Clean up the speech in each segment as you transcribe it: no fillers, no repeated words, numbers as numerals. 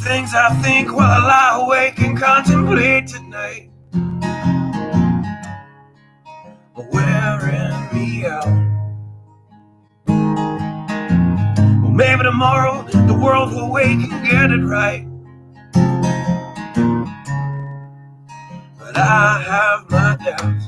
Things I think while I lie awake and contemplate tonight are wearing me out. Well, maybe tomorrow the world will wake and get it right, but I have my doubts.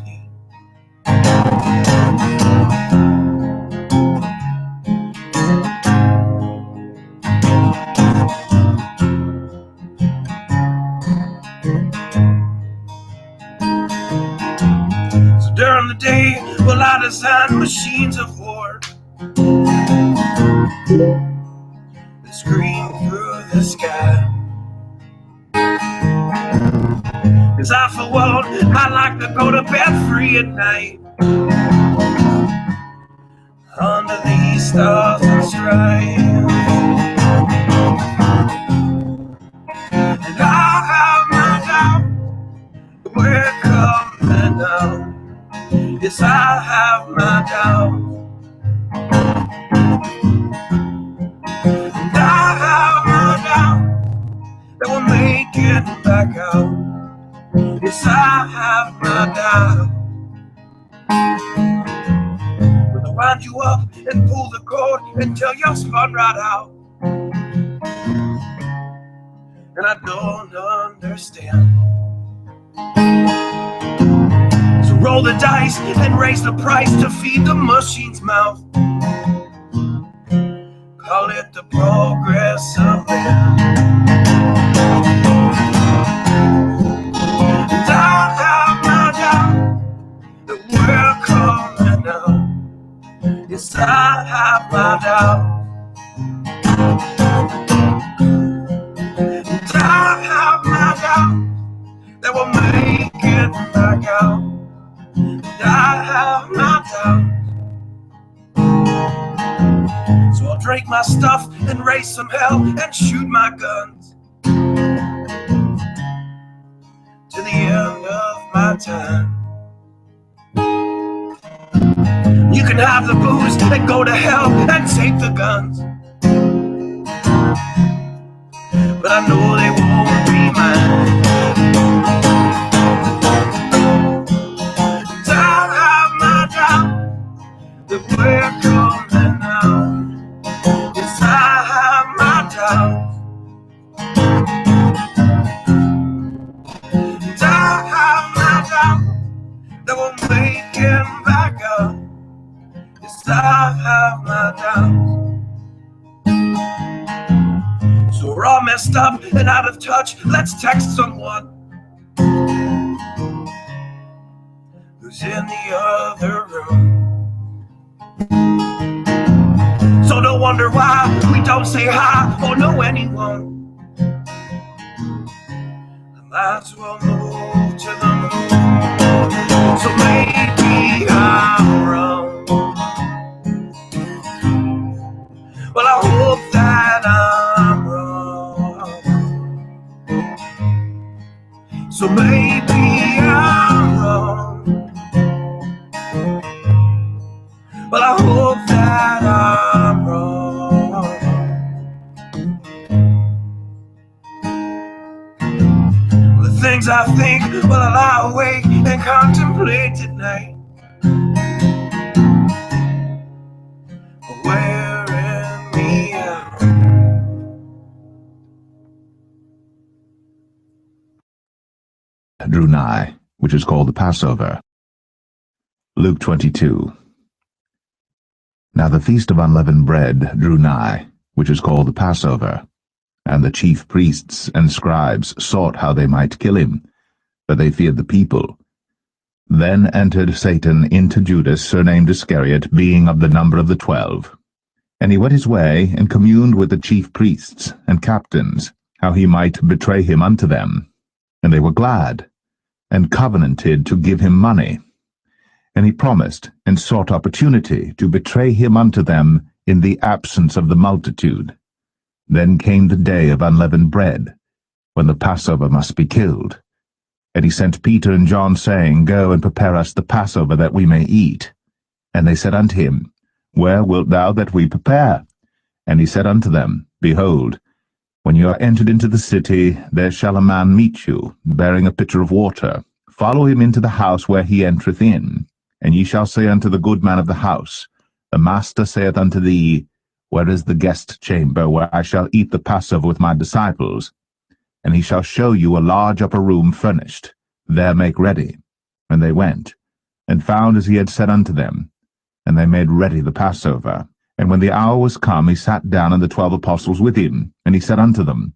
During the day, well, I design machines of war that scream through the sky. 'Cause I, for one, I like to go to bed free at night under these stars and stripes. And I have my doubt that we're coming out. Yes, I have my doubts, and I have my doubt that we'll make it back out. Yes, I have my doubt. But I'll wind you up and pull the cord until you're spun right out. And I don't understand. Roll the dice and raise the price to feed the machine's mouth. Call it the progress of man. And I have my doubt that we're coming out. Yes, I have my doubt. And I have my doubt that we'll make it back out. I have my doubts. So I'll drink my stuff and raise some hell and shoot my guns to the end of my time. You can have the booze and go to hell and take the guns, but I know they won't be mine. That we're coming out. Yes, I have my doubts. And I have my doubts that we'll make it back up. Yes, I have my doubts. So we're all messed up and out of touch. Let's text someone who's in the other room. So no wonder why we don't say hi or know anyone. I might as well move to the moon. So maybe I'm wrong. Well, I hope that I'm wrong. So maybe I'm wrong. But I hope that I'm wrong. Well, the things I think while I lie awake and contemplate at night are wearing me out. Drew nigh, which is called the Passover. Luke 22. Now the feast of unleavened bread drew nigh, which is called the Passover. And the chief priests and scribes sought how they might kill him, but they feared the people. Then entered Satan into Judas, surnamed Iscariot, being of the number of the 12. And he went his way, and communed with the chief priests and captains, how he might betray him unto them. And they were glad, and covenanted to give him money. And he promised, and sought opportunity, to betray him unto them in the absence of the multitude. Then came the day of unleavened bread, when the Passover must be killed. And he sent Peter and John, saying, Go and prepare us the Passover, that we may eat. And they said unto him, Where wilt thou that we prepare? And he said unto them, Behold, when you are entered into the city, there shall a man meet you, bearing a pitcher of water. Follow him into the house where he entereth in. And ye shall say unto the good man of the house, The master saith unto thee, Where is the guest chamber, where I shall eat the Passover with my disciples? And he shall show you a large upper room furnished. There make ready. And they went, and found as he had said unto them. And they made ready the Passover. And when the hour was come, he sat down, and the 12 apostles with him. And he said unto them,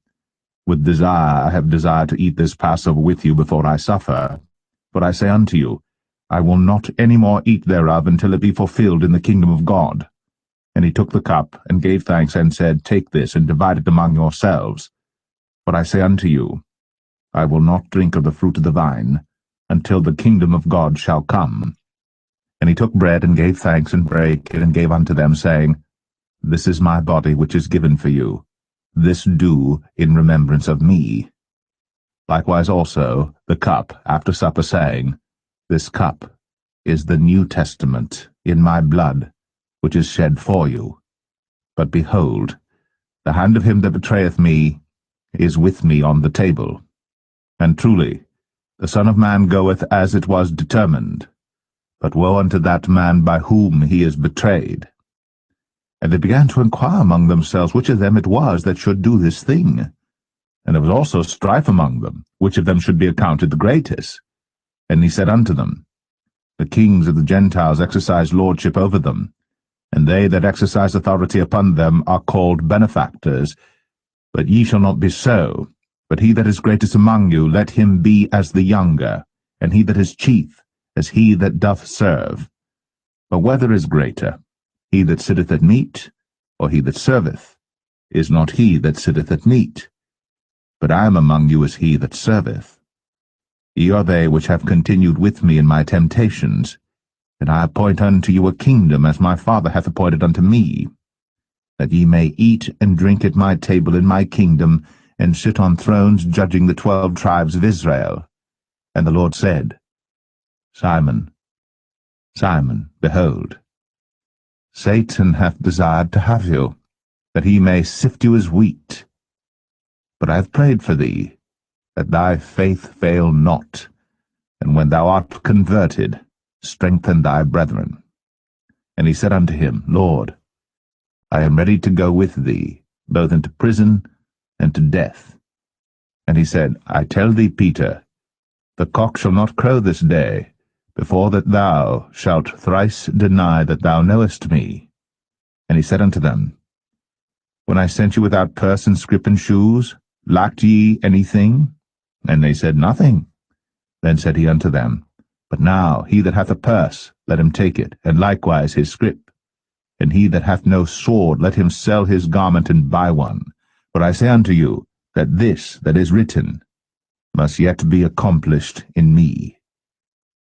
With desire I have desired to eat this Passover with you before I suffer. But I say unto you, I will not any more eat thereof until it be fulfilled in the kingdom of God. And he took the cup, and gave thanks, and said, Take this, and divide it among yourselves. But I say unto you, I will not drink of the fruit of the vine, until the kingdom of God shall come. And he took bread, and gave thanks, and brake it, and gave unto them, saying, This is my body, which is given for you. This do in remembrance of me. Likewise also the cup after supper, saying, This cup is the New Testament in my blood, which is shed for you. But behold, the hand of him that betrayeth me is with me on the table. And truly, the Son of Man goeth as it was determined, but woe unto that man by whom he is betrayed. And they began to inquire among themselves which of them it was that should do this thing. And there was also strife among them, which of them should be accounted the greatest. And he said unto them, The kings of the Gentiles exercise lordship over them, and they that exercise authority upon them are called benefactors. But ye shall not be so. But he that is greatest among you, let him be as the younger, and he that is chief, as he that doth serve. But whether is greater, he that sitteth at meat, or he that serveth? Is not he that sitteth at meat? But I am among you as he that serveth. Ye are they which have continued with me in my temptations, and I appoint unto you a kingdom, as my Father hath appointed unto me, that ye may eat and drink at my table in my kingdom, and sit on thrones judging the 12 tribes of Israel. And the Lord said, Simon, Simon, behold, Satan hath desired to have you, that he may sift you as wheat. But I have prayed for thee, that thy faith fail not, and when thou art converted, strengthen thy brethren. And he said unto him, Lord, I am ready to go with thee, both into prison and to death. And he said, I tell thee, Peter, the cock shall not crow this day, before that thou shalt thrice deny that thou knowest me. And he said unto them, When I sent you without purse and scrip and shoes, lacked ye anything? And they said, Nothing. Then said he unto them, But now he that hath a purse, let him take it, and likewise his scrip. And he that hath no sword, let him sell his garment and buy one. For I say unto you, that this that is written must yet be accomplished in me.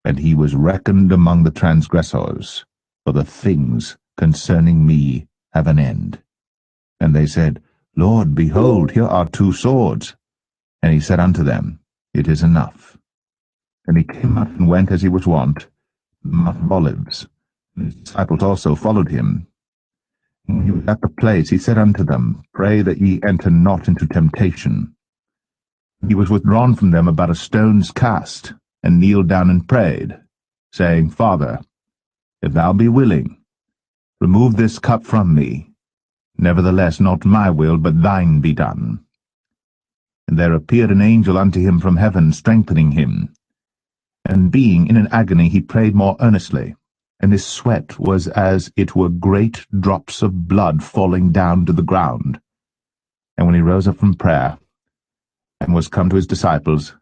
And he was reckoned among the transgressors, for the things concerning me have an end. And they said, Lord, behold, here are 2 swords. And he said unto them, It is enough. And he came out and went as he was wont, the Mount of Olives. And his disciples also followed him. And when he was at the place, he said unto them, Pray that ye enter not into temptation. He was withdrawn from them about a stone's cast, and kneeled down and prayed, saying, Father, if thou be willing, remove this cup from me. Nevertheless, not my will, but thine be done. And there appeared an angel unto him from heaven, strengthening him. And being in an agony, he prayed more earnestly. and his sweat was as it were great drops of blood falling down to the ground. And when he rose up from prayer, and was come to his disciples,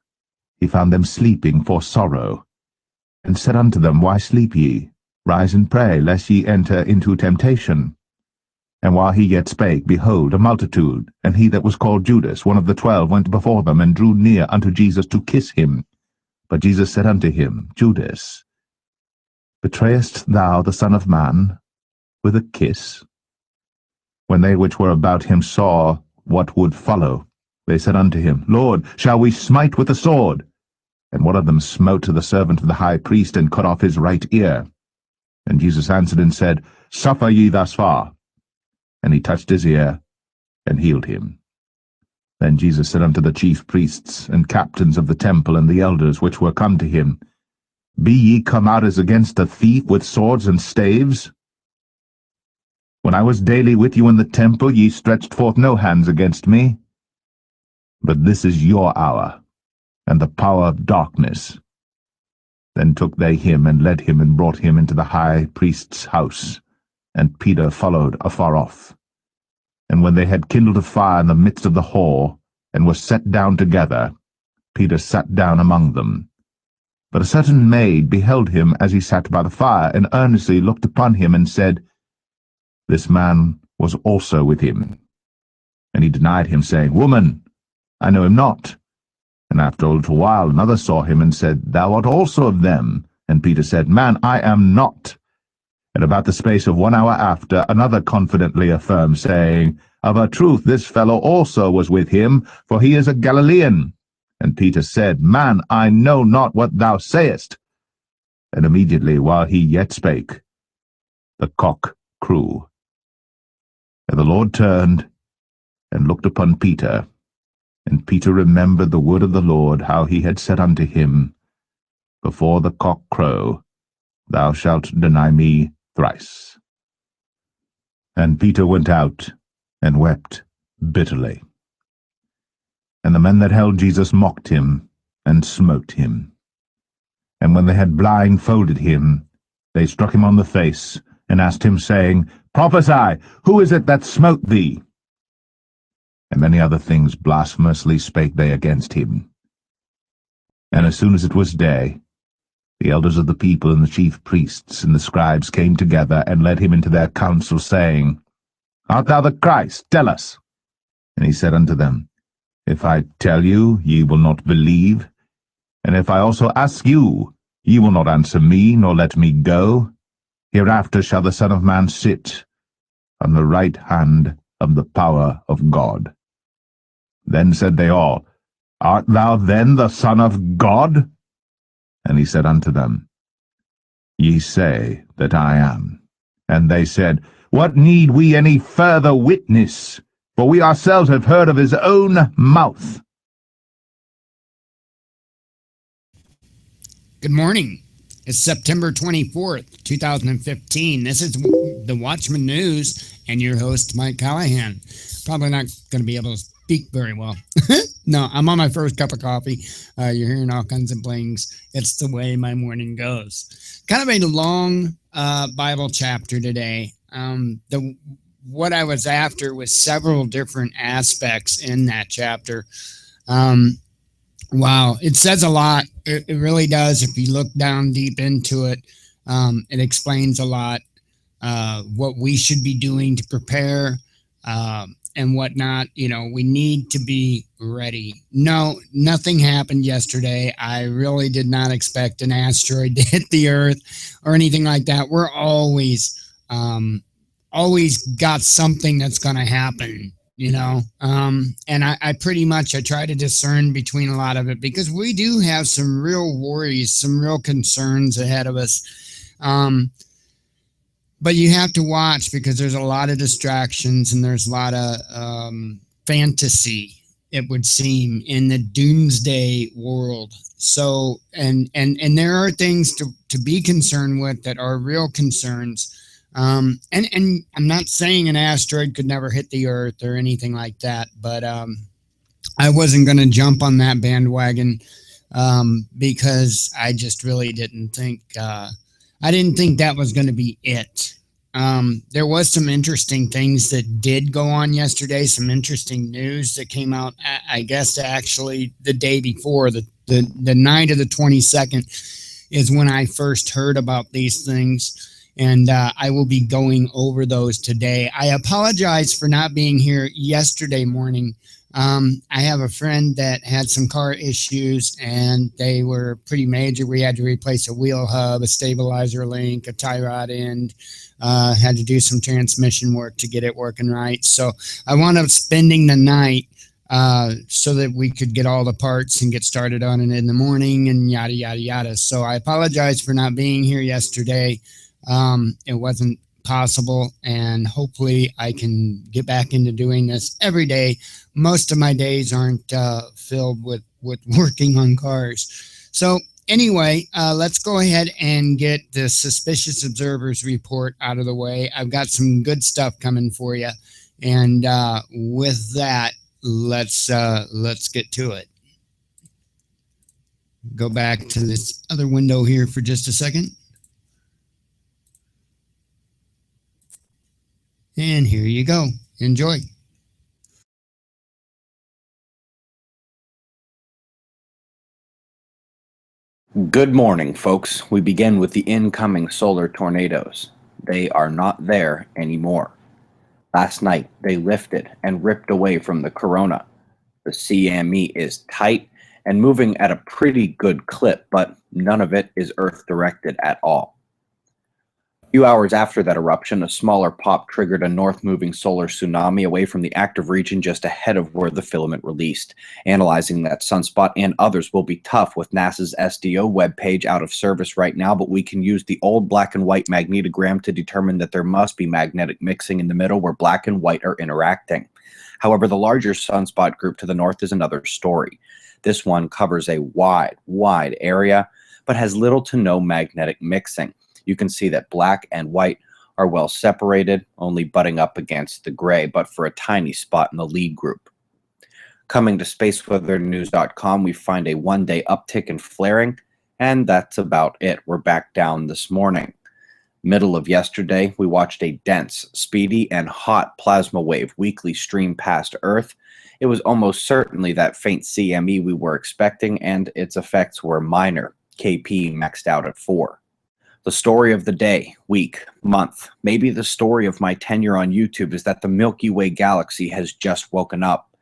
he found them sleeping for sorrow, and said unto them, Why sleep ye? Rise and pray, lest ye enter into temptation. And while he yet spake, behold, a multitude, and he that was called Judas, one of the 12, went before them, and drew near unto Jesus to kiss him. But Jesus said unto him, Judas, betrayest thou the Son of Man with a kiss? When they which were about him saw what would follow, they said unto him, Lord, shall we smite with the sword? And one of them smote the servant of the high priest, and cut off his right ear. And Jesus answered and said, Suffer ye thus far. And he touched his ear, and healed him. Then Jesus said unto the chief priests, and captains of the temple, and the elders which were come to him, Be ye come out as against a thief with swords and staves? When I was daily with you in the temple, ye stretched forth no hands against me. But this is your hour, and the power of darkness. Then took they him, and led him, and brought him into the high priest's house, and Peter followed afar off. And when they had kindled a fire in the midst of the hall, and were set down together, Peter sat down among them. But a certain maid beheld him as he sat by the fire, and earnestly looked upon him, and said, This man was also with him. And he denied him, saying, Woman, I know him not. And after a little while another saw him, and said, Thou art also of them. And Peter said, Man, I am not. And about the space of 1 hour after, another confidently affirmed, saying, Of a truth this fellow also was with him, for he is a Galilean. And Peter said, Man, I know not what thou sayest. And immediately, while he yet spake, the cock crew. And the Lord turned, and looked upon Peter. And Peter remembered the word of the Lord, how he had said unto him, Before the cock crow, thou shalt deny me thrice. And Peter went out, and wept bitterly. And the men that held Jesus mocked him, and smote him. And when they had blindfolded him, they struck him on the face, and asked him, saying, Prophesy, who is it that smote thee? And many other things blasphemously spake they against him. And as soon as it was day, the elders of the people and the chief priests and the scribes came together, and led him into their council, saying, Art thou the Christ? Tell us. And he said unto them, If I tell you, ye will not believe. And if I also ask you, ye will not answer me, nor let me go. Hereafter shall the Son of Man sit on the right hand of the power of God. Then said they all, Art thou then the Son of God? And he said unto them, Ye say that I am. And they said, What need we any further witness? For we ourselves have heard of his own mouth. Good morning. It's September 24th, 2015. This is the Watchman News, and your host, Mike Callahan. Probably not going to be able to speak very well. No, I'm on my first cup of coffee. You're hearing all kinds of blings. It's the way my morning goes. Kind of a long Bible chapter today. What I was after was several different aspects in that chapter. Wow, it says a lot. It really does. If you look down deep into it, it explains a lot. What we should be doing to prepare and whatnot. We need to be ready. No, nothing happened yesterday. I really did not expect an asteroid to hit the Earth or anything like that. We're always got something that's going to happen. And I pretty much, I try to discern between a lot of it, because we do have some real worries, some real concerns ahead of us. But you have to watch, because there's a lot of distractions, and there's a lot of fantasy, it would seem, in the doomsday world. So, and there are things to be concerned with that are real concerns. And I'm not saying an asteroid could never hit the Earth or anything like that, but I wasn't going to jump on that bandwagon because I just really didn't think I didn't think that was going to be it. There was some interesting things that did go on yesterday, some interesting news that came out, I guess, actually the day before, the night of the 22nd is when I first heard about these things. And I will be going over those today. I apologize for not being here yesterday morning. I have a friend that had some car issues and they were pretty major. We had to replace a wheel hub, a stabilizer link, a tie rod end, had to do some transmission work to get it working right. So I wound up spending the night so that we could get all the parts and get started on it in the morning and yada, yada, yada. So I apologize for not being here yesterday. It wasn't possible, and hopefully I can get back into doing this every day. Most of my days aren't filled with working on cars. So anyway, let's go ahead and get the Suspicious Observers report out of the way. I've got some good stuff coming for you, and with that, let's get to it. Go back to this other window here for just a second. And here you go. Enjoy. Good morning, folks. We begin with the incoming solar tornadoes. They are not there anymore. Last night, they lifted and ripped away from the corona. The CME is tight and moving at a pretty good clip, but none of it is Earth-directed at all. A few hours after that eruption, a smaller pop triggered a north-moving solar tsunami away from the active region just ahead of where the filament released. Analyzing that sunspot and others will be tough with NASA's SDO webpage out of service right now, but we can use the old black and white magnetogram to determine that there must be magnetic mixing in the middle where black and white are interacting. However, the larger sunspot group to the north is another story. This one covers a wide area, but has little to no magnetic mixing. You can see that black and white are well separated, only butting up against the gray, but for a tiny spot in the lead group. Coming to spaceweathernews.com, we find a one-day uptick in flaring, and that's about it. We're back down this morning. Middle of yesterday, we watched a dense, speedy, and hot plasma wave weakly stream past Earth. It was almost certainly that faint CME we were expecting, and its effects were minor. KP maxed out at 4. The story of the day, week, month, maybe the story of my tenure on YouTube is that the Milky Way galaxy has just woken up.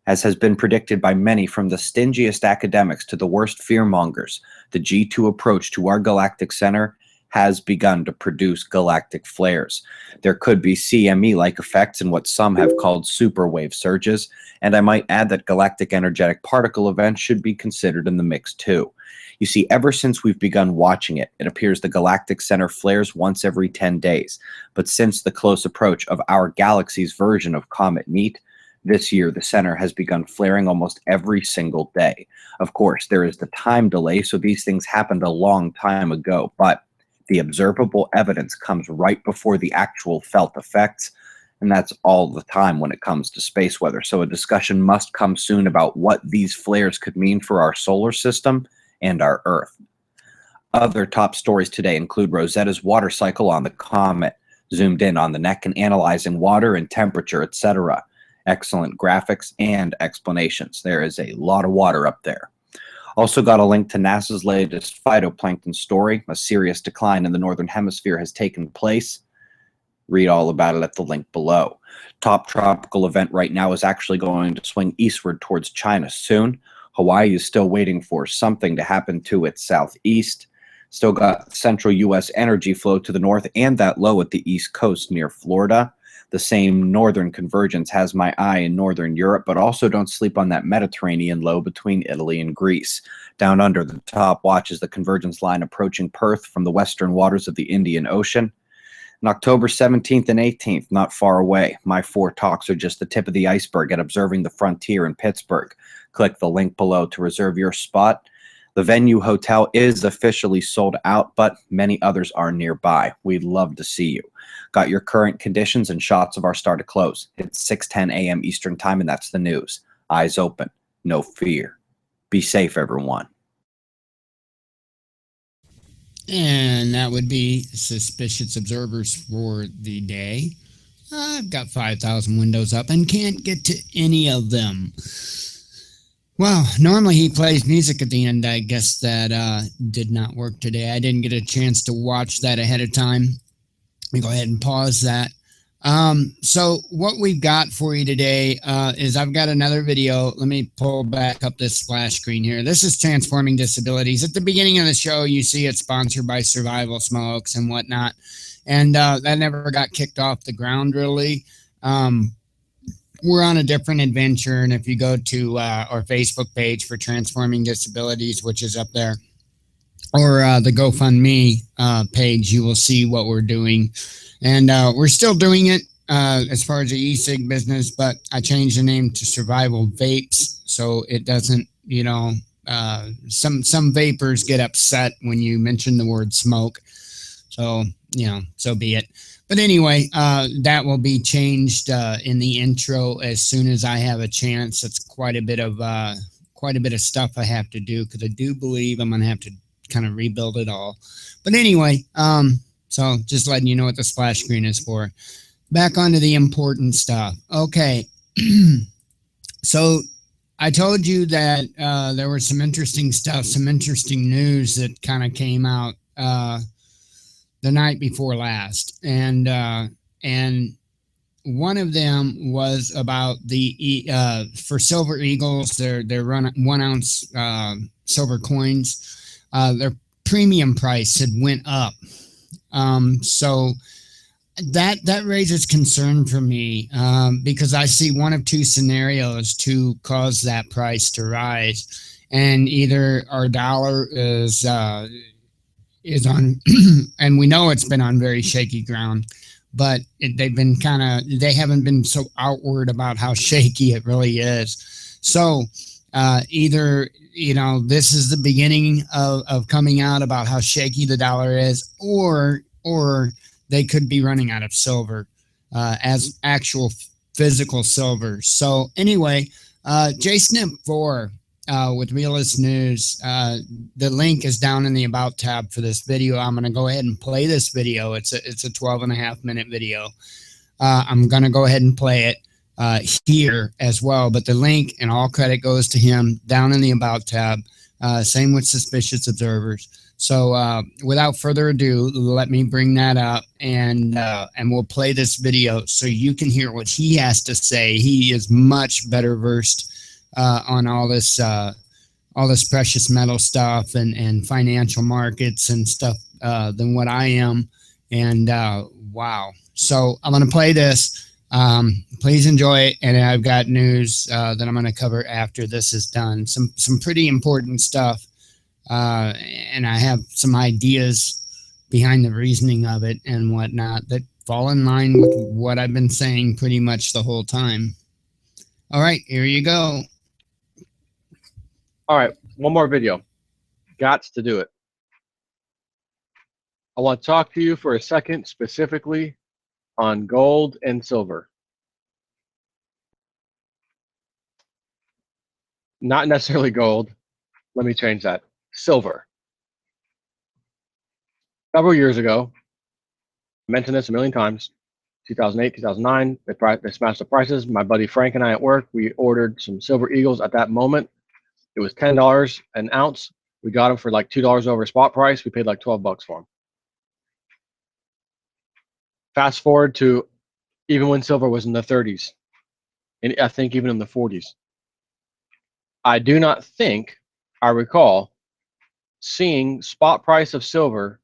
As has been predicted by many, from the stingiest academics to the worst fearmongers, the G2 approach to our galactic center has begun to produce galactic flares. There could be CME-like effects in what some have called superwave surges, and I might add that galactic energetic particle events should be considered in the mix too. You see, ever since we've begun watching it, it appears the galactic center flares once every 10 days. But since the close approach of our galaxy's version of Comet Meet, this year the center has begun flaring almost every single day. Of course, there is the time delay, so these things happened a long time ago, but the observable evidence comes right before the actual felt effects, and that's all the time when it comes to space weather. So a discussion must come soon about what these flares could mean for our solar system and our Earth. Other top stories today include Rosetta's water cycle on the comet, zoomed in on the neck and analyzing water and temperature, etc. Excellent graphics and explanations. There is a lot of water up there. Also got a link to NASA's latest phytoplankton story. A serious decline in the northern hemisphere has taken place. Read all about it at the link below. Top tropical event right now is actually going to swing eastward towards China soon. Hawaii is still waiting for something to happen to its southeast. Still got central U.S. energy flow to the north and that low at the east coast near Florida. The same northern convergence has my eye in northern Europe, but also don't sleep on that Mediterranean low between Italy and Greece. Down under the top watches the convergence line approaching Perth from the western waters of the Indian Ocean. On October 17th and 18th, not far away, my 4 talks are just the tip of the iceberg at Observing the Frontier in Pittsburgh. Click the link below to reserve your spot. The venue hotel is officially sold out, but many others are nearby. We'd love to see you. Got your current conditions and shots of our start to close. It's 6:10 a.m. Eastern Time, and that's the news. Eyes open, no fear. Be safe, everyone. And that would be suspicious observers for the day. I've got 5,000 windows up and can't get to any of them. Well, normally he plays music at the end. I guess that did not work today. I didn't get a chance to watch that ahead of time. Let me go ahead and pause that. So what we've got for you today is I've got another video. Let me pull back up this splash screen here. This is Transforming Disabilities. At the beginning of the show, you see it's sponsored by Survival Smokes and whatnot. And that never got kicked off the ground, really. We're on a different adventure. And if you go to our Facebook page for Transforming Disabilities, which is up there, or the GoFundMe page, you will see what we're doing. And we're still doing it as far as the e-cig business, but I changed the name to Survival Vapes, so it doesn't, you know, some vapors get upset when you mention the word smoke. So, you know, so be it. But anyway, that will be changed in the intro as soon as I have a chance. It's quite a bit of stuff I have to do, because I do believe I'm going to have to kind of rebuild it all. But anyway, so just letting you know what the splash screen is for. Back onto the important stuff. Okay. So I told you that there was some interesting stuff, some interesting news that kind of came out the night before last. And one of them was about the for Silver Eagles, their run 1 ounce silver coins. Their premium price had went up. So that raises concern for me, because I see one of two scenarios to cause that price to rise, and either our dollar is on, and we know it's been on very shaky ground, but they haven't been so outward about how shaky it really is. So either, you know, this is the beginning of coming out about how shaky the dollar is, or they could be running out of silver as actual physical silver. So anyway, JSnip4 with Realist News. The link is down in the About tab for this video. I'm going to go ahead and play this video. It's a 12.5-minute video. I'm going to go ahead and play it here as well, but the link and all credit goes to him down in the About tab. Same with Suspicious Observers. So without further ado, let me bring that up, and we'll play this video so you can hear what he has to say. He is much better versed on all this precious metal stuff and financial markets and stuff than what I am. And wow. So I'm going to play this. Please enjoy it. And I've got news that I'm going to cover after this is done. Some pretty important stuff. And I have some ideas behind the reasoning of it and whatnot that fall in line with what I've been saying pretty much the whole time. All right, here you go. All right, one more video. Gots to do it. I want to talk to you for a second specifically on gold and silver. Not necessarily gold. Let me change that. Silver. Several years ago, I mentioned this a million times, 2008, 2009, they smashed the prices. My buddy Frank and I at work, we ordered some Silver Eagles at that moment. It was $10 an ounce. We got them for like $2 over spot price. We paid like 12 bucks for them. Fast forward to even when silver was in the 30s, and I think even in the 40s. I do not think I recall seeing spot price of silver,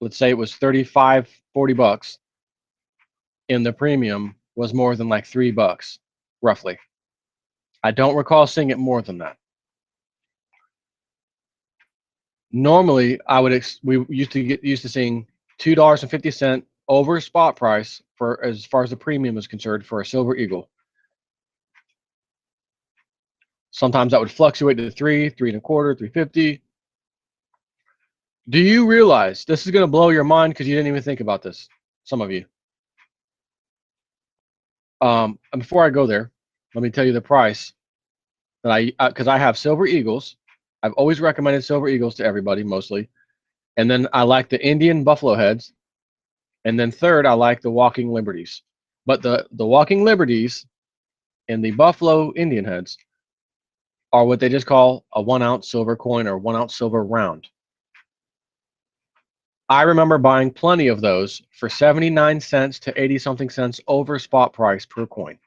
let's say it was 35, 40 bucks, and the premium was more than like $3 roughly. I don't recall seeing it more than that. Normally, we used to get used to seeing $2.50 over spot price for as far as the premium is concerned for a Silver Eagle. Sometimes that would fluctuate to $3, $3.25, $3.50. Do you realize this is going to blow your mind because you didn't even think about this? Some of you. And before I go there, let me tell you the price that because I have Silver Eagles. I've always recommended Silver Eagles to everybody, mostly. And then I like the Indian buffalo heads. And then third, I like the walking liberties. But the walking liberties and the buffalo Indian heads are what they just call a 1 ounce silver coin or 1 ounce silver round. I remember buying plenty of those for 79 cents to 80 something cents over spot price per coin.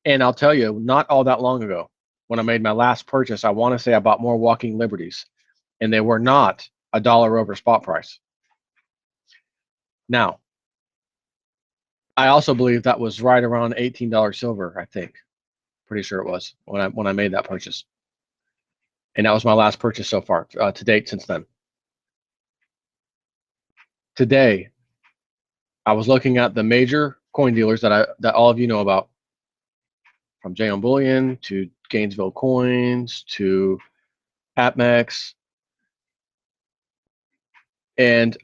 And I'll tell you, not all that long ago, when I made my last purchase, I want to say I bought more walking liberties, and they were not $1 over spot price. Now, I also believe that was right around $18 silver, I think. Pretty sure it was when I made that purchase. And that was my last purchase so far to date since then. Today, I was looking at the major coin dealers that all of you know about, from J.M. Bullion to Gainesville Coins to APMEX. And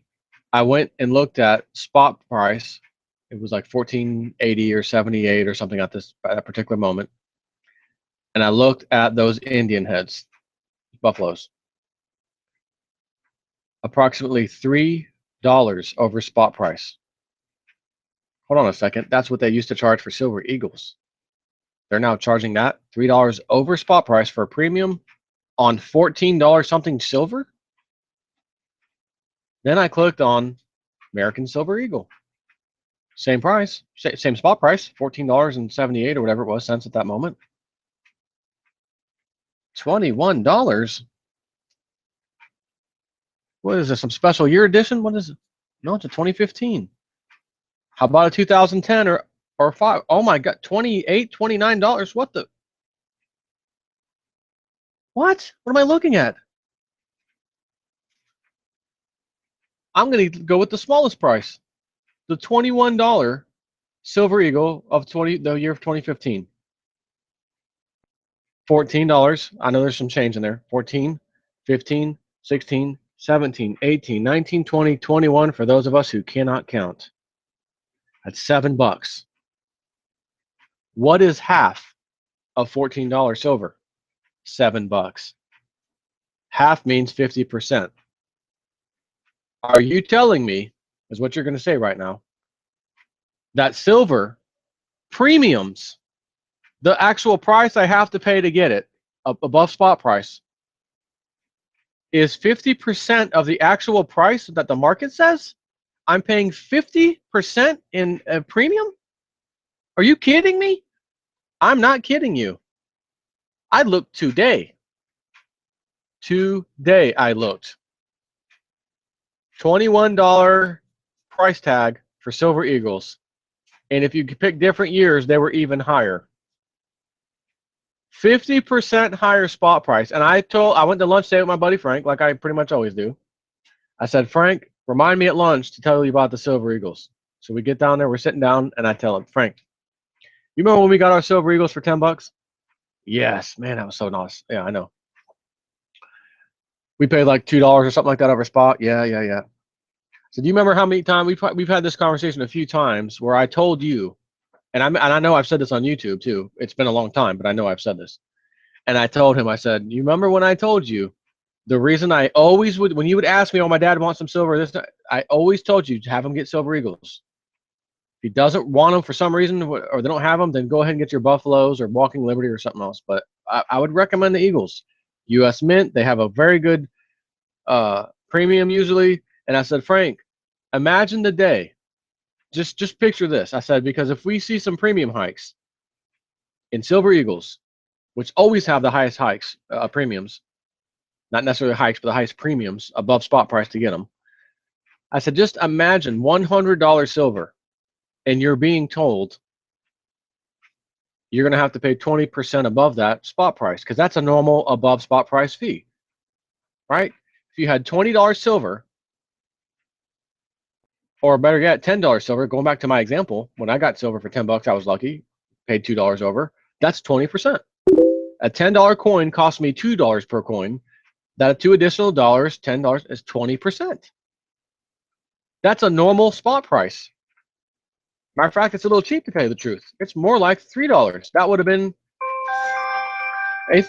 I went and looked at spot price. It was like 14.80 or 78 or something at that particular moment. And I looked at those Indian heads, buffaloes. Approximately $3 over spot price. Hold on a second. That's what they used to charge for silver eagles. They're now charging that $3 over spot price for a premium on $14 something silver. Then I clicked on American Silver Eagle. Same price, same spot price, $14.78 or whatever it was cents at that moment. $21. What is this? Some special year edition? What is it? No, it's a 2015. How about a 2010 or 5? Oh my God, $28, $29. What the? What? What am I looking at? I'm going to go with the smallest price, the $21 Silver Eagle of the year of 2015. $14. I know there's some change in there. 14, 15, 16, 17, 18, 19, 20, 21 for those of us who cannot count. That's $7. What is half of $14 silver? $7. Half means 50%. Are you telling me, is what you're going to say right now, that silver premiums, the actual price I have to pay to get it above spot price, is 50% of the actual price that the market says? I'm paying 50% in a premium? Are you kidding me? I'm not kidding you. I looked today. Today I looked. $21 price tag for Silver Eagles. And if you pick different years, they were even higher. 50% higher spot price. And I went to lunch today with my buddy Frank, like I pretty much always do. I said, Frank, remind me at lunch to tell you about the Silver Eagles. So we get down there, we're sitting down, and I tell him, Frank, you remember when we got our Silver Eagles for $10? Yes, man, that was so nice. Yeah, I know. We paid like $2 or something like that over spot. Yeah. So do you remember how many times we've had this conversation a few times where I told you, and I know I've said this on YouTube too. It's been a long time, but I know I've said this. And I told him, I said, you remember when I told you the reason I always would, when you would ask me, oh, my dad wants some silver, I always told you to have him get Silver Eagles. If he doesn't want them for some reason, or they don't have them, then go ahead and get your Buffaloes or Walking Liberty or something else. But I would recommend the Eagles. U.S. Mint, they have a very good premium usually. And I said, Frank, imagine the day. Just picture this. I said, because if we see some premium hikes in Silver Eagles, which always have the highest hikes, premiums, not necessarily hikes, but the highest premiums above spot price to get them. I said, just imagine $100 silver, and you're being told you're going to have to pay 20% above that spot price, because that's a normal above spot price fee, right? If you had $20 silver, or better yet, $10 silver, going back to my example, when I got silver for $10, I was lucky, paid $2 over, that's 20%. A $10 coin cost me $2 per coin. That 2 additional dollars, $10, is 20%. That's a normal spot price. Matter of fact, it's a little cheap to tell you the truth. It's more like $3. That would have been a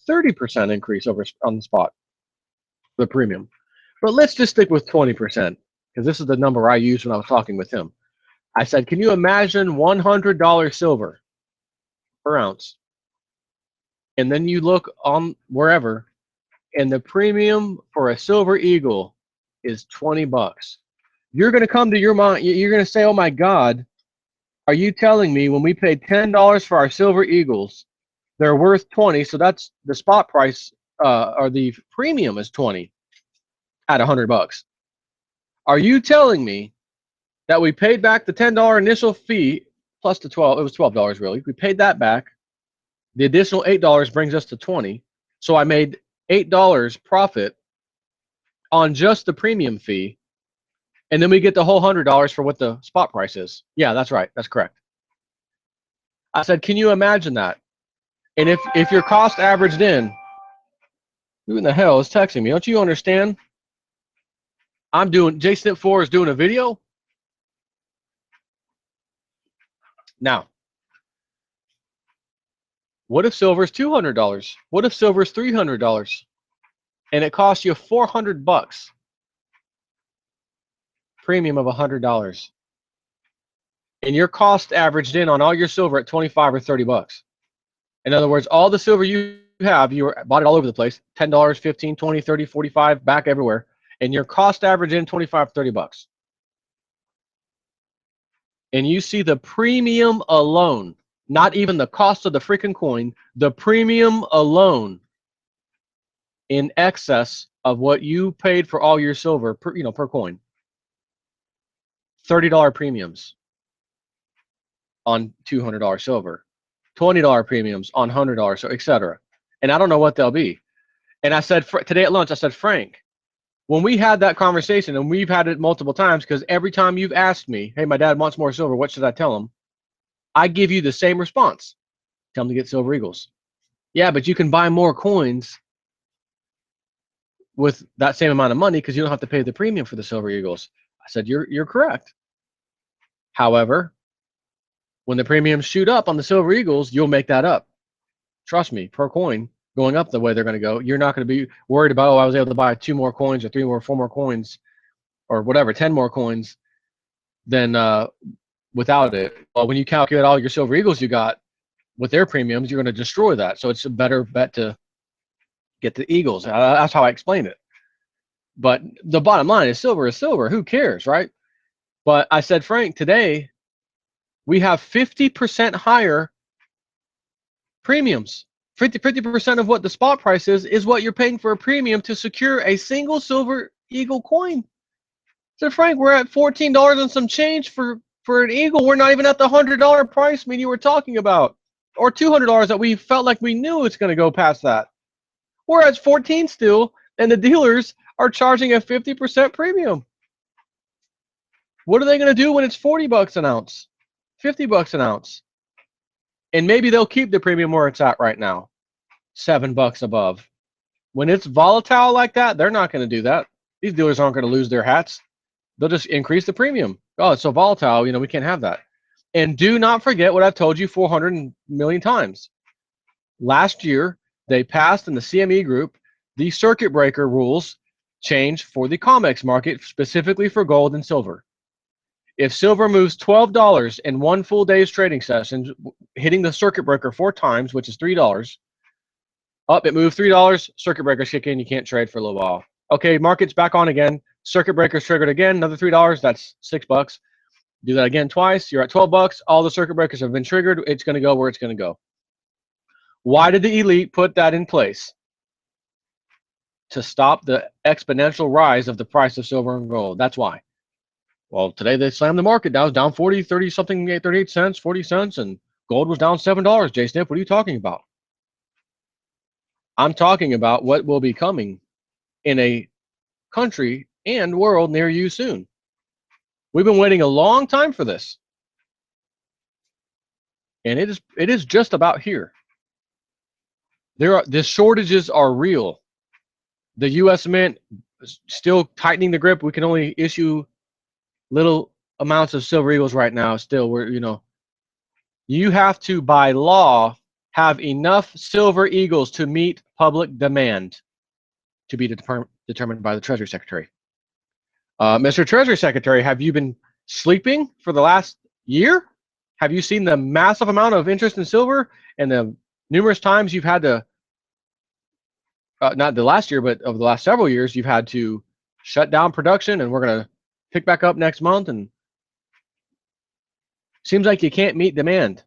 30% increase over on the spot, the premium. But let's just stick with 20%, because this is the number I used when I was talking with him. I said, can you imagine $100 silver per ounce? And then you look on wherever, and the premium for a silver eagle is $20. You're going to come to your mind, you're going to say, oh my God, are you telling me when we paid $10 for our silver eagles, they're worth 20, so that's the spot price, or the premium is 20 at $100. Are you telling me that we paid back the $10 initial fee plus the 12, it was $12 really, we paid that back, the additional $8 brings us to 20, so I made $8 profit on just the premium fee, and then we get the whole $100 for what the spot price is? Yeah, that's right, that's correct. I said, can you imagine that? And if your cost averaged in, who in the hell is texting me? Don't you understand? I'm doing, JSnip4 is doing a video. Now, what if silver is $200? What if silver is $300? And it costs you $400, premium of $100. And your cost averaged in on all your silver at 25 or $30. In other words, all the silver you have, you bought it all over the place, $10, $15, $20, $30, $45, back everywhere, and your cost average in 25, $30. And you see the premium alone, not even the cost of the freaking coin, the premium alone in excess of what you paid for all your silver per, per coin. $30 premiums on $200 silver, $20 premiums on $100, so etc. And I don't know what they'll be. And I said today at lunch, I said, Frank, when we had that conversation, and we've had it multiple times, because every time you've asked me, hey, my dad wants more silver, what should I tell him? I give you the same response. Tell him to get silver eagles. Yeah, but you can buy more coins with that same amount of money because you don't have to pay the premium for the silver eagles. I said, you're correct. However, when the premiums shoot up on the silver eagles, you'll make that up. Trust me, per coin going up the way they're going to go, you're not going to be worried about, oh, I was able to buy 2 more coins or 3 more, 4 more coins, or whatever, 10 more coins than without it. Well, when you calculate all your silver eagles you got with their premiums, you're going to destroy that. So it's a better bet to get the eagles. That's how I explain it. But the bottom line is silver. Who cares, right? But I said, Frank, today we have 50% higher premiums. 50% of what the spot price is what you're paying for a premium to secure a single silver eagle coin. So Frank, we're at $14 and some change for an eagle. We're not even at the $100 price you were talking about, or $200 that we felt like we knew it's going to go past that. We're at 14 still, and the dealers are charging a 50% premium. What are they going to do when it's $40 an ounce, $50 an ounce? And maybe they'll keep the premium where it's at right now, $7 above. When it's volatile like that, they're not going to do that. These dealers aren't going to lose their hats. They'll just increase the premium. Oh, it's so volatile, we can't have that. And do not forget what I've told you 400 million times. Last year, they passed in the CME group the circuit breaker rules change for the COMEX market, specifically for gold and silver. If silver moves $12 in one full day's trading session, hitting the circuit breaker 4 times, which is $3, up, it moved $3, circuit breakers kick in, you can't trade for a little while. Okay, market's back on again, circuit breakers triggered again, another $3, that's $6. Do that again twice, you're at $12, all the circuit breakers have been triggered, it's going to go where it's going to go. Why did the elite put that in place? To stop the exponential rise of the price of silver and gold. That's why. Well, today they slammed the market down, down 40, 30 something, 38 cents, 40 cents, and gold was down $7. JSnip, what are you talking about? I'm talking about what will be coming in a country and world near you soon. We've been waiting a long time for this. And it is just about here. The shortages are real. The U.S. Mint is still tightening the grip. We can only issue little amounts of silver eagles right now. Still, you have to, by law, have enough silver eagles to meet public demand to be determined by the Treasury Secretary. Mr. Treasury Secretary, have you been sleeping for the last year? Have you seen the massive amount of interest in silver and the numerous times you've had to, not the last year, but over the last several years, you've had to shut down production, and we're going to pick back up next month, and seems like you can't meet demand.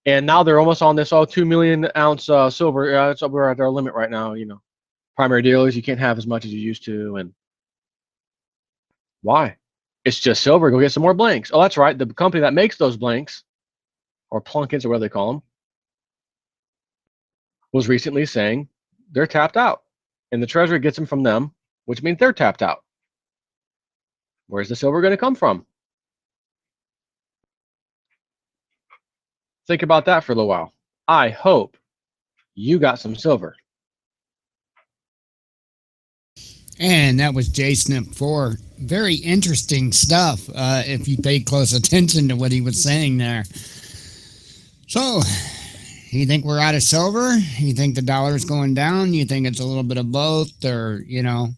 And now they're almost on this 2 million ounce silver. We're at our limit right now. You know, primary dealers, you can't have as much as you used to. And why? It's just silver. Go get some more blanks. Oh, that's right. The company that makes those blanks, or plunkets, or whatever they call them, was recently saying they're tapped out, and the Treasury gets them from them, which means they're tapped out. Where's the silver going to come from? Think about that for a little while. I hope you got some silver. And that was JSNP4. Very interesting stuff if you paid close attention to what he was saying there. So, you think we're out of silver? You think the dollar's going down? You think it's a little bit of both? Or, you know,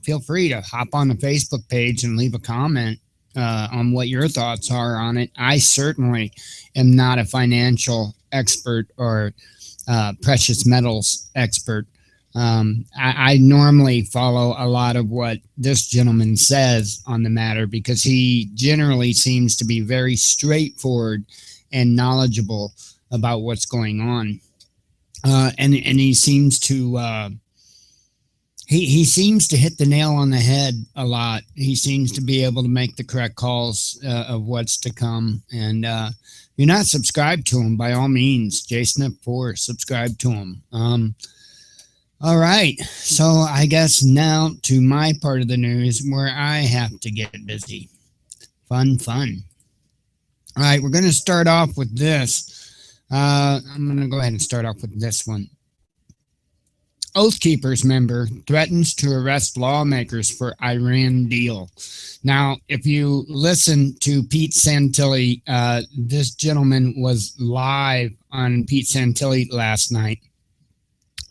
feel free to hop on the Facebook page and leave a comment on what your thoughts are on it. I certainly am not a financial expert or precious metals expert. I normally follow a lot of what this gentleman says on the matter because he generally seems to be very straightforward and knowledgeable about what's going on. And he seems to he seems to hit the nail on the head a lot. He seems to be able to make the correct calls of what's to come. And you're not subscribed to him, by all means, JSNP4, subscribe to him. All right, so I guess now to my part of the news where I have to get busy. Fun. All right, we're going to start off with this. I'm going to go ahead and start off with this one. Oath Keepers member threatens to arrest lawmakers for Iran deal. Now, if you listen to Pete Santilli, this gentleman was live on Pete Santilli last night.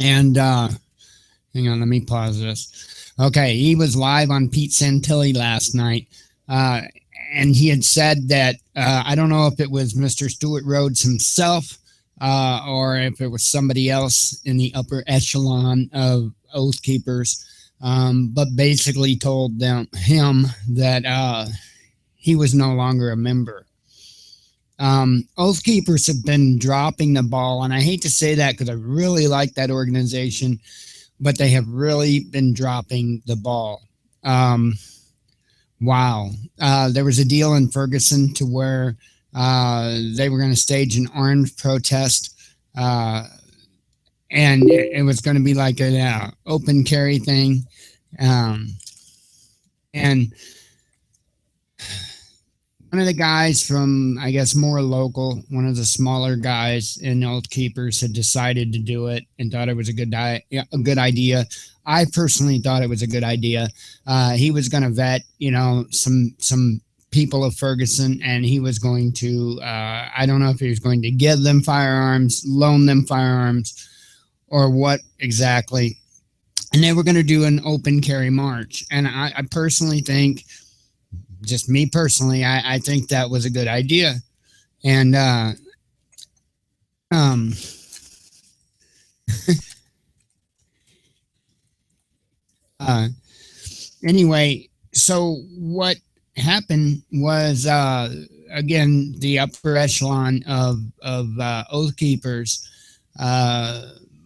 And hang on, let me pause this. Okay, he was live on Pete Santilli last night. And he had said that, I don't know if it was Mr. Stuart Rhodes himself, or if it was somebody else in the upper echelon of Oath Keepers, but basically told him that he was no longer a member. Oath Keepers have been dropping the ball, and I hate to say that because I really like that organization, but they have really been dropping the ball. Wow. There was a deal in Ferguson to where they were going to stage an armed protest, and it was going to be like an open carry thing. And one of the guys from, I guess, more local, one of the smaller guys in Oath Keepers had decided to do it and thought it was a good idea. I personally thought it was a good idea. He was going to vet, some people of Ferguson, and he was going to, I don't know if he was going to give them firearms, loan them firearms, or what exactly. And they were going to do an open carry march. And I personally think, just me personally, I think that was a good idea. And anyway, so what happened was, again, the upper echelon of Oath Keepers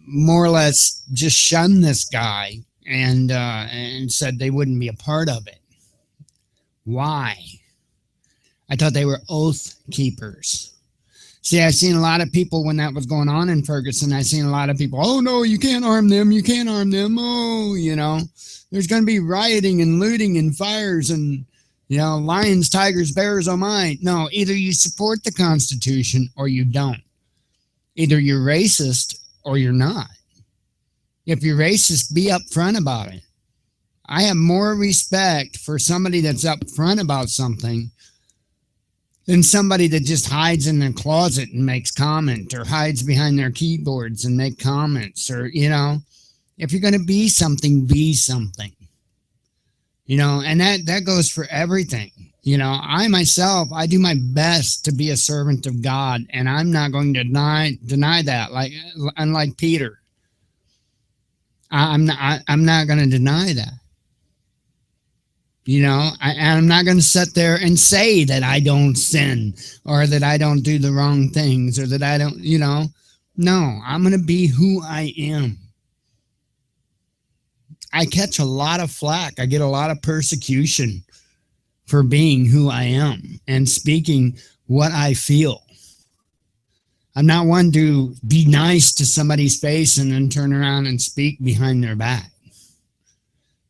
more or less just shunned this guy and said they wouldn't be a part of it. Why? I thought they were Oath Keepers. See, I've seen a lot of people when that was going on in Ferguson. I've seen a lot of people, oh, no, you can't arm them. You can't arm them. Oh, there's going to be rioting and looting and fires and, lions, tigers, bears, oh my. No, either you support the Constitution or you don't. Either you're racist or you're not. If you're racist, be upfront about it. I have more respect for somebody that's upfront about something than somebody that just hides in their closet and makes comments, or hides behind their keyboards and make comments, or, If you're going to be something, be something. You know, and that goes for everything. You know, I myself, I do my best to be a servant of God, and I'm not going to deny that. Like, unlike Peter, I'm not going to deny that. You know, I'm not going to sit there and say that I don't sin or that I don't do the wrong things or that I don't, you know. No, I'm going to be who I am. I catch a lot of flack. I get a lot of persecution for being who I am and speaking what I feel. I'm not one to be nice to somebody's face and then turn around and speak behind their back.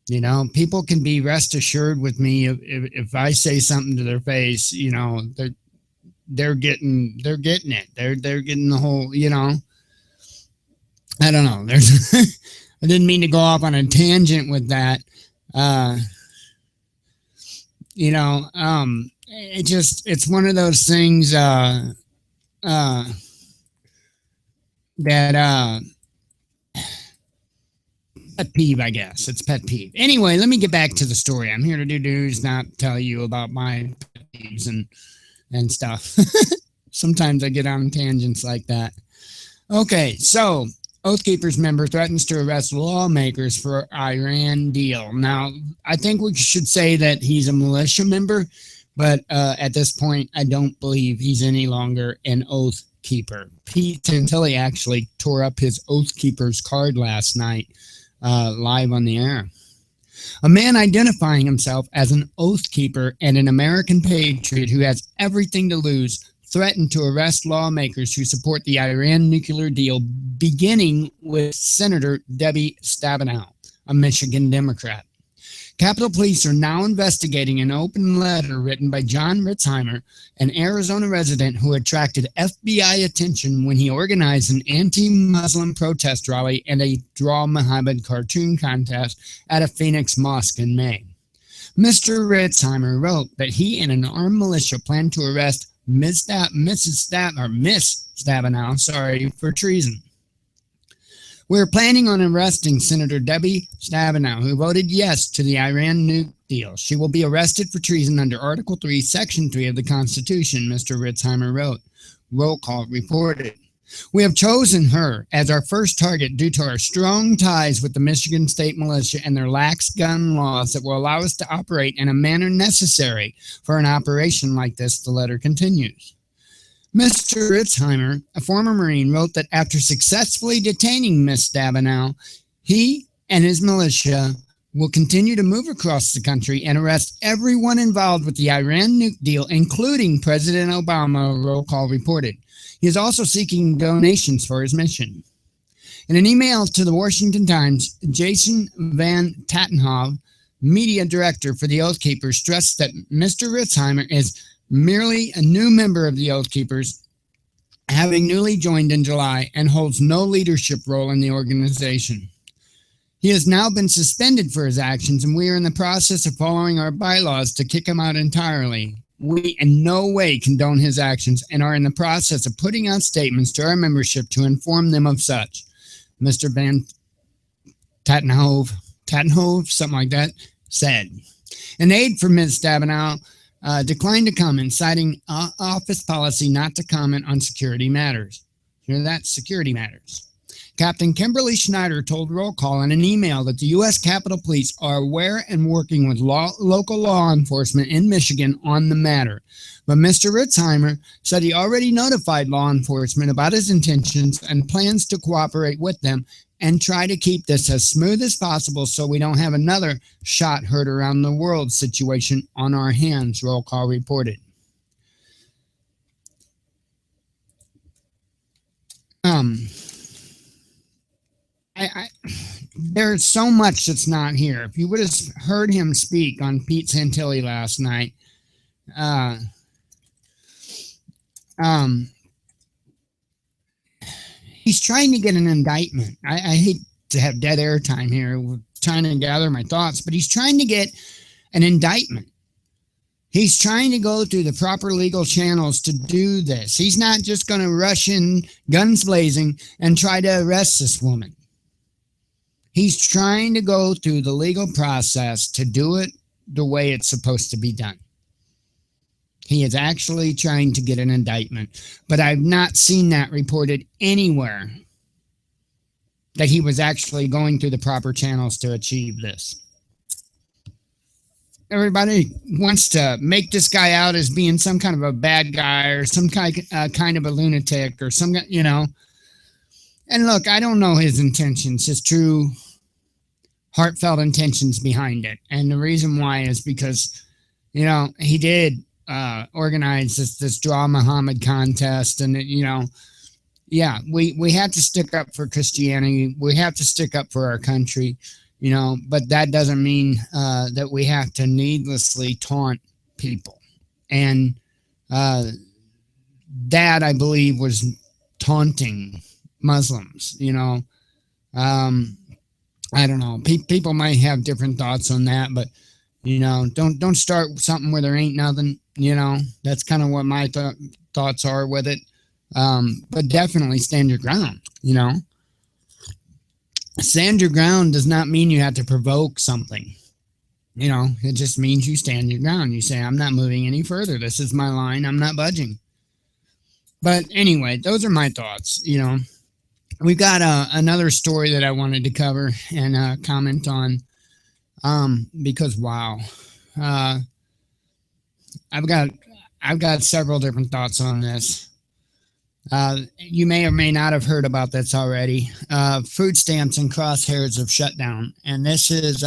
You know, people can be rest assured with me if I say something to their face, you know, they're getting it. They're getting the whole, you know. I don't know. There's I didn't mean to go off on a tangent with that. You know, it's one of those things that pet peeve, I guess. It's pet peeve. Anyway, let me get back to the story. I'm here to do news, not tell you about my pet peeves and stuff. Sometimes I get on tangents like that. Okay, so Oath Keepers member threatens to arrest lawmakers for Iran deal. Now, I think we should say that he's a militia member, but at this point, I don't believe he's any longer an Oath Keeper. Pete Santilli actually tore up his Oath Keeper's card last night, live on the air. A man identifying himself as an Oath Keeper and an American patriot who has everything to lose threatened to arrest lawmakers who support the Iran nuclear deal, beginning with Senator Debbie Stabenow, a Michigan Democrat. Capitol Police are now investigating an open letter written by John Ritzheimer, an Arizona resident who attracted FBI attention when he organized an anti-Muslim protest rally and a Draw Muhammad cartoon contest at a Phoenix mosque in May. Mr. Ritzheimer wrote that he and an armed militia plan to arrest Miss Stabenow, for treason. We're planning on arresting Senator Debbie Stabenow, who voted yes to the Iran nuke deal. She will be arrested for treason under Article 3, Section 3 of the Constitution, Mr. Ritzheimer wrote. Roll call reported. We have chosen her as our first target due to our strong ties with the Michigan State Militia and their lax gun laws that will allow us to operate in a manner necessary for an operation like this, the letter continues. Mr. Ritzheimer, a former Marine, wrote that after successfully detaining Miss Stabenow, he and his militia will continue to move across the country and arrest everyone involved with the Iran nuke deal, including President Obama, roll call reported. He is also seeking donations for his mission. In an email to the Washington Times, Jason Van Tattenhove, media director for the Oath Keepers, stressed that Mr. Ritzheimer is merely a new member of the Oath Keepers, having newly joined in July, and holds no leadership role in the organization. He has now been suspended for his actions, and we are in the process of following our bylaws to kick him out entirely. We in no way condone his actions and are in the process of putting out statements to our membership to inform them of such. Mr. Van Tattenhove, something like that, said. An aide for Ms. Stabenow declined to comment, citing office policy not to comment on security matters. Hear that? Security matters. Captain Kimberly Schneider told Roll Call in an email that the U.S. Capitol Police are aware and working with local law enforcement in Michigan on the matter. But Mr. Ritzheimer said he already notified law enforcement about his intentions and plans to cooperate with them and try to keep this as smooth as possible so we don't have another shot heard around the world situation on our hands, Roll Call reported. There's so much that's not here. If you would have heard him speak on Pete Santilli last night, he's trying to get an indictment. I hate to have dead air time here, trying to gather my thoughts, but he's trying to get an indictment. He's trying to go through the proper legal channels to do this. He's not just going to rush in, guns blazing, and try to arrest this woman. He's trying to go through the legal process to do it the way it's supposed to be done. He is actually trying to get an indictment, but I've not seen that reported anywhere that he was actually going through the proper channels to achieve this. Everybody wants to make this guy out as being some kind of a bad guy or some kind of a lunatic or some, And look, I don't know his intentions, his true heartfelt intentions behind it. And the reason why is because, he did organize this Draw Muhammad contest. And, yeah, we have to stick up for Christianity. We have to stick up for our country, but that doesn't mean that we have to needlessly taunt people. And that, I believe, was taunting Muslims, I don't know. People might have different thoughts on that, but, don't start something where there ain't nothing, That's kind of what my thoughts are with it. But definitely stand your ground, Stand your ground does not mean you have to provoke something. It just means you stand your ground. You say, I'm not moving any further. This is my line. I'm not budging. But anyway, those are my thoughts, We've got another story that I wanted to cover and comment on because, wow. I've got several different thoughts on this. You may or may not have heard about this already. Food stamps and crosshairs of shutdown, and this is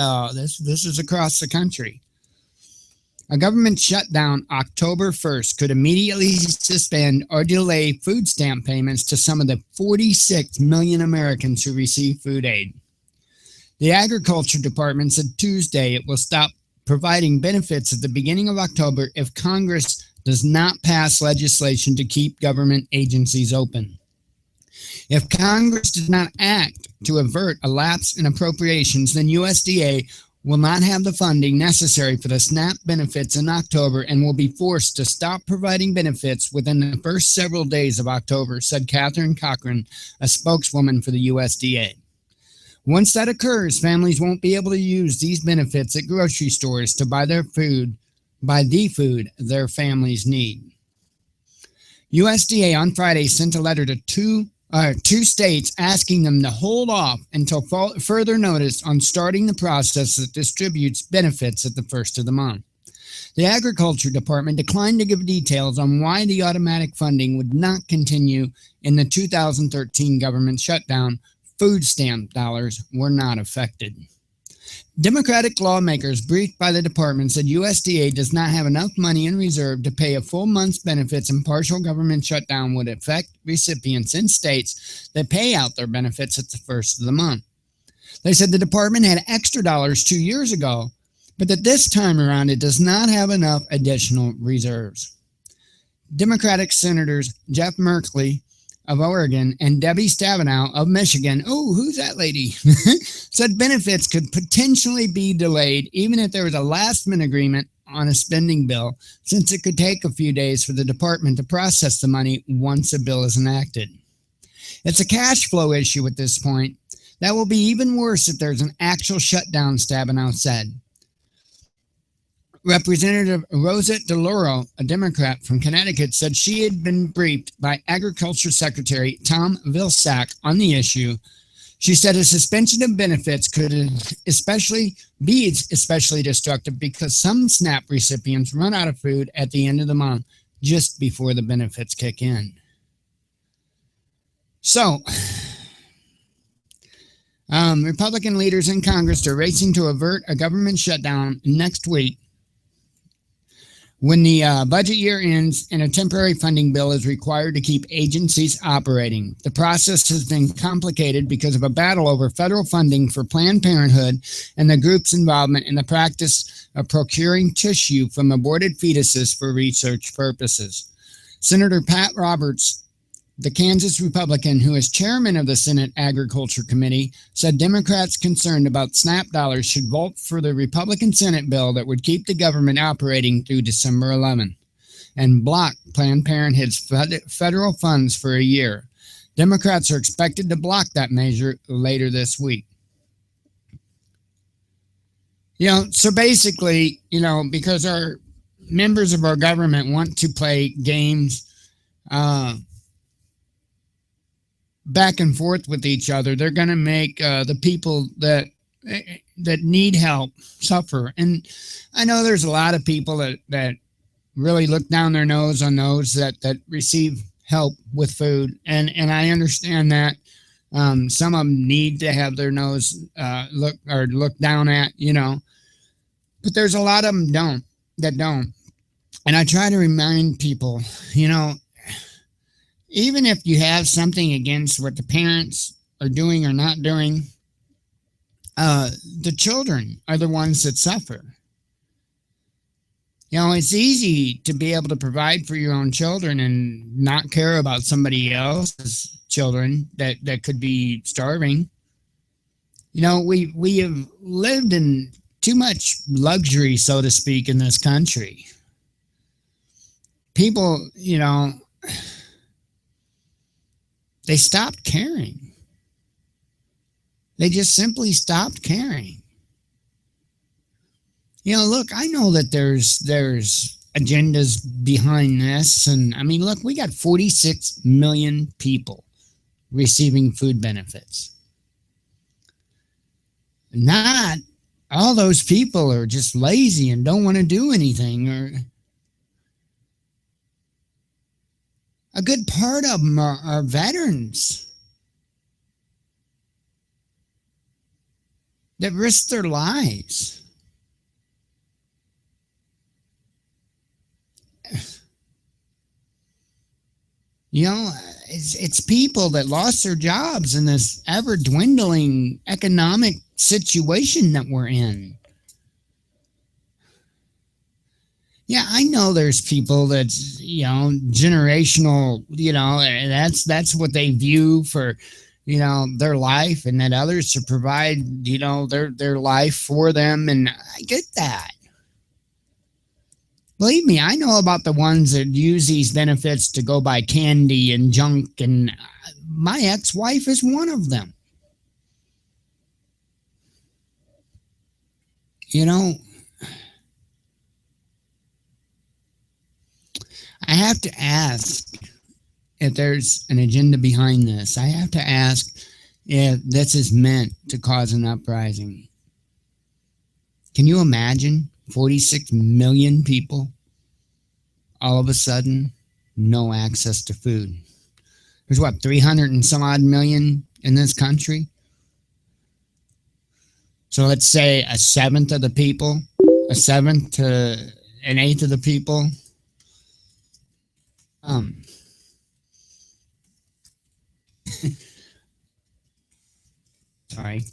across the country. A government shutdown October 1st could immediately suspend or delay food stamp payments to some of the 46 million Americans who receive food aid. The Agriculture Department said Tuesday it will stop providing benefits at the beginning of October if Congress does not pass legislation to keep government agencies open. If Congress does not act to avert a lapse in appropriations, then USDA will not have the funding necessary for the SNAP benefits in October and will be forced to stop providing benefits within the first several days of October, said Catherine Cochran, a spokeswoman for the USDA. Once that occurs, families won't be able to use these benefits at grocery stores to buy the food their families need. USDA on Friday sent a letter to two states asking them to hold off until further notice on starting the process that distributes benefits at the first of the month. The Agriculture Department declined to give details on why the automatic funding would not continue in the 2013 government shutdown. Food stamp dollars were not affected. Democratic lawmakers briefed by the department said USDA does not have enough money in reserve to pay a full month's benefits, and partial government shutdown would affect recipients in states that pay out their benefits at the first of the month. They said the department had extra dollars 2 years ago, but that this time around it does not have enough additional reserves. Democratic Senators Jeff Merkley of Oregon and Debbie Stabenow of Michigan, oh, who's that lady, said benefits could potentially be delayed even if there was a last-minute agreement on a spending bill, since it could take a few days for the department to process the money once a bill is enacted. It's a cash flow issue at this point. That will be even worse if there's an actual shutdown, Stabenow said. Representative Rosette DeLauro, a Democrat from Connecticut, said she had been briefed by Agriculture Secretary Tom Vilsack on the issue. She said a suspension of benefits could be especially destructive because some SNAP recipients run out of food at the end of the month just before the benefits kick in. So, Republican leaders in Congress are racing to avert a government shutdown next week when the budget year ends and a temporary funding bill is required to keep agencies operating. The process has been complicated because of a battle over federal funding for Planned Parenthood and the group's involvement in the practice of procuring tissue from aborted fetuses for research purposes. Senator Pat Roberts, the Kansas Republican who is chairman of the Senate Agriculture Committee, said Democrats concerned about SNAP dollars should vote for the Republican Senate bill that would keep the government operating through December 11 and block Planned Parenthood's federal funds for a year. Democrats are expected to block that measure later this week. So basically, because our members of our government want to play games back and forth with each other, they're going to make the people that need help suffer. And I know there's a lot of people that really look down their nose on those that receive help with food, and I understand that. Some of them need to have their nose looked down at, but there's a lot of them that don't. And I try to remind people, even if you have something against what the parents are doing or not doing, the children are the ones that suffer. It's easy to be able to provide for your own children and not care about somebody else's children that could be starving. We have lived in too much luxury, so to speak, in this country. People, they stopped caring. They just simply stopped caring. Look, I know that there's agendas behind this. And I mean, look, we got 46 million people receiving food benefits. Not all those people are just lazy and don't want to do anything. Or a good part of them are veterans that risk their lives. It's people that lost their jobs in this ever dwindling economic situation that we're in. Yeah, I know there's people that's, generational, that's what they view for, their life, and that others to provide, their life for them. And I get that. Believe me, I know about the ones that use these benefits to go buy candy and junk, and my ex-wife is one of them. I have to ask if there's an agenda behind this. I have to ask if this is meant to cause an uprising. Can you imagine 46 million people all of a sudden no access to food? There's 300 and some odd million in this country. So let's say a seventh of the people, a seventh to an eighth of the people. Sorry.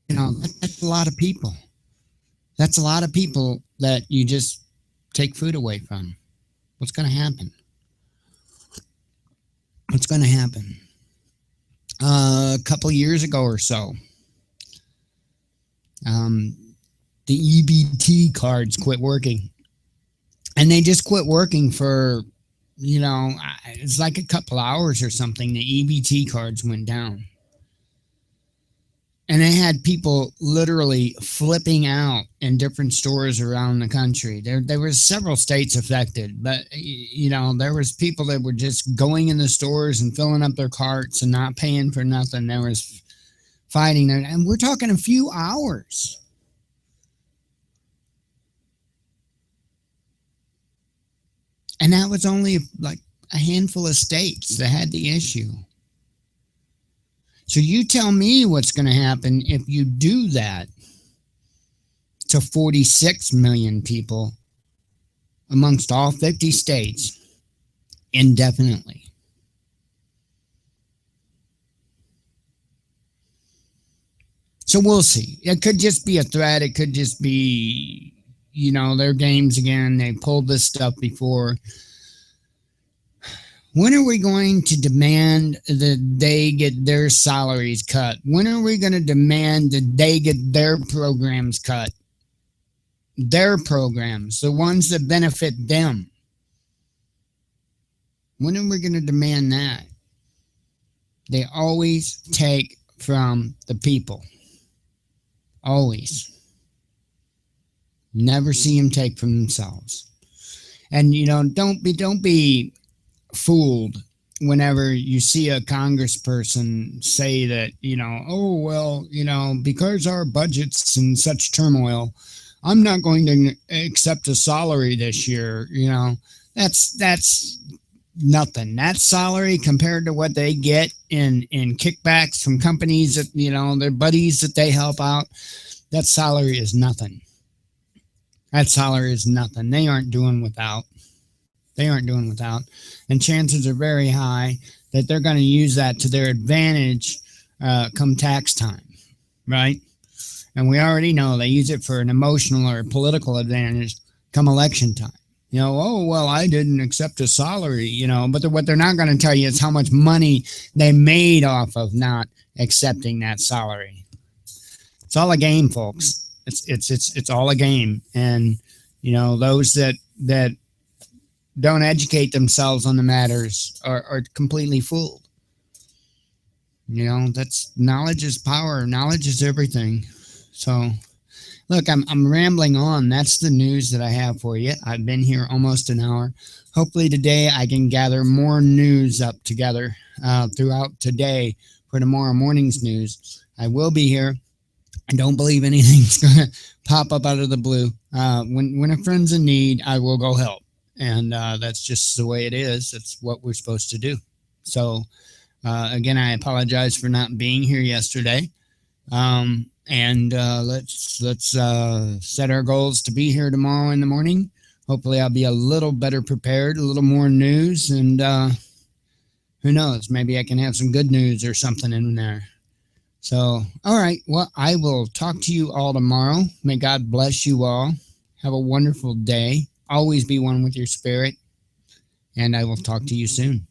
That's a lot of people. That's a lot of people that you just take food away from. What's going to happen? What's going to happen? A couple years ago or so, the EBT cards quit working. And they just quit working for, it's like a couple hours or something. The EBT cards went down. And they had people literally flipping out in different stores around the country. There were several states affected, but, there was people that were just going in the stores and filling up their carts and not paying for nothing. There was fighting there. And we're talking a few hours. And that was only like a handful of states that had the issue. So you tell me what's going to happen if you do that to 46 million people amongst all 50 states indefinitely. So we'll see. It could just be a threat. It could just be, their games again. They pulled this stuff before. When are we going to demand that they get their salaries cut? When are we going to demand that they get their programs cut? Their programs, the ones that benefit them. When are we going to demand that? They always take from the people. Always. Never see them take from themselves. And don't be fooled whenever you see a congressperson say that, oh well, because our budget's in such turmoil, I'm not going to accept a salary this year. That's nothing. That salary compared to what they get in kickbacks from companies that, their buddies that they help out, that salary is nothing. That salary is nothing. They aren't doing without. And chances are very high that they're going to use that to their advantage come tax time, right? And we already know they use it for an emotional or political advantage come election time. Oh, well, I didn't accept a salary, but what they're not going to tell you is how much money they made off of not accepting that salary. It's all a game, folks. It's all a game. And, those that don't educate themselves on the matters are completely fooled. That's knowledge is power. Knowledge is everything. So, look, I'm rambling on. That's the news that I have for you. I've been here almost an hour. Hopefully today I can gather more news up together throughout today for tomorrow morning's news. I will be here. I don't believe anything's going to pop up out of the blue. When a friend's in need, I will go help. And that's just the way it is. That's what we're supposed to do. So, again, I apologize for not being here yesterday. And let's set our goals to be here tomorrow in the morning. Hopefully I'll be a little better prepared, a little more news, and who knows, maybe I can have some good news or something in there. So, all right, well, I will talk to you all tomorrow. May God bless you all. Have a wonderful day. Always be one with your spirit, and I will talk to you soon.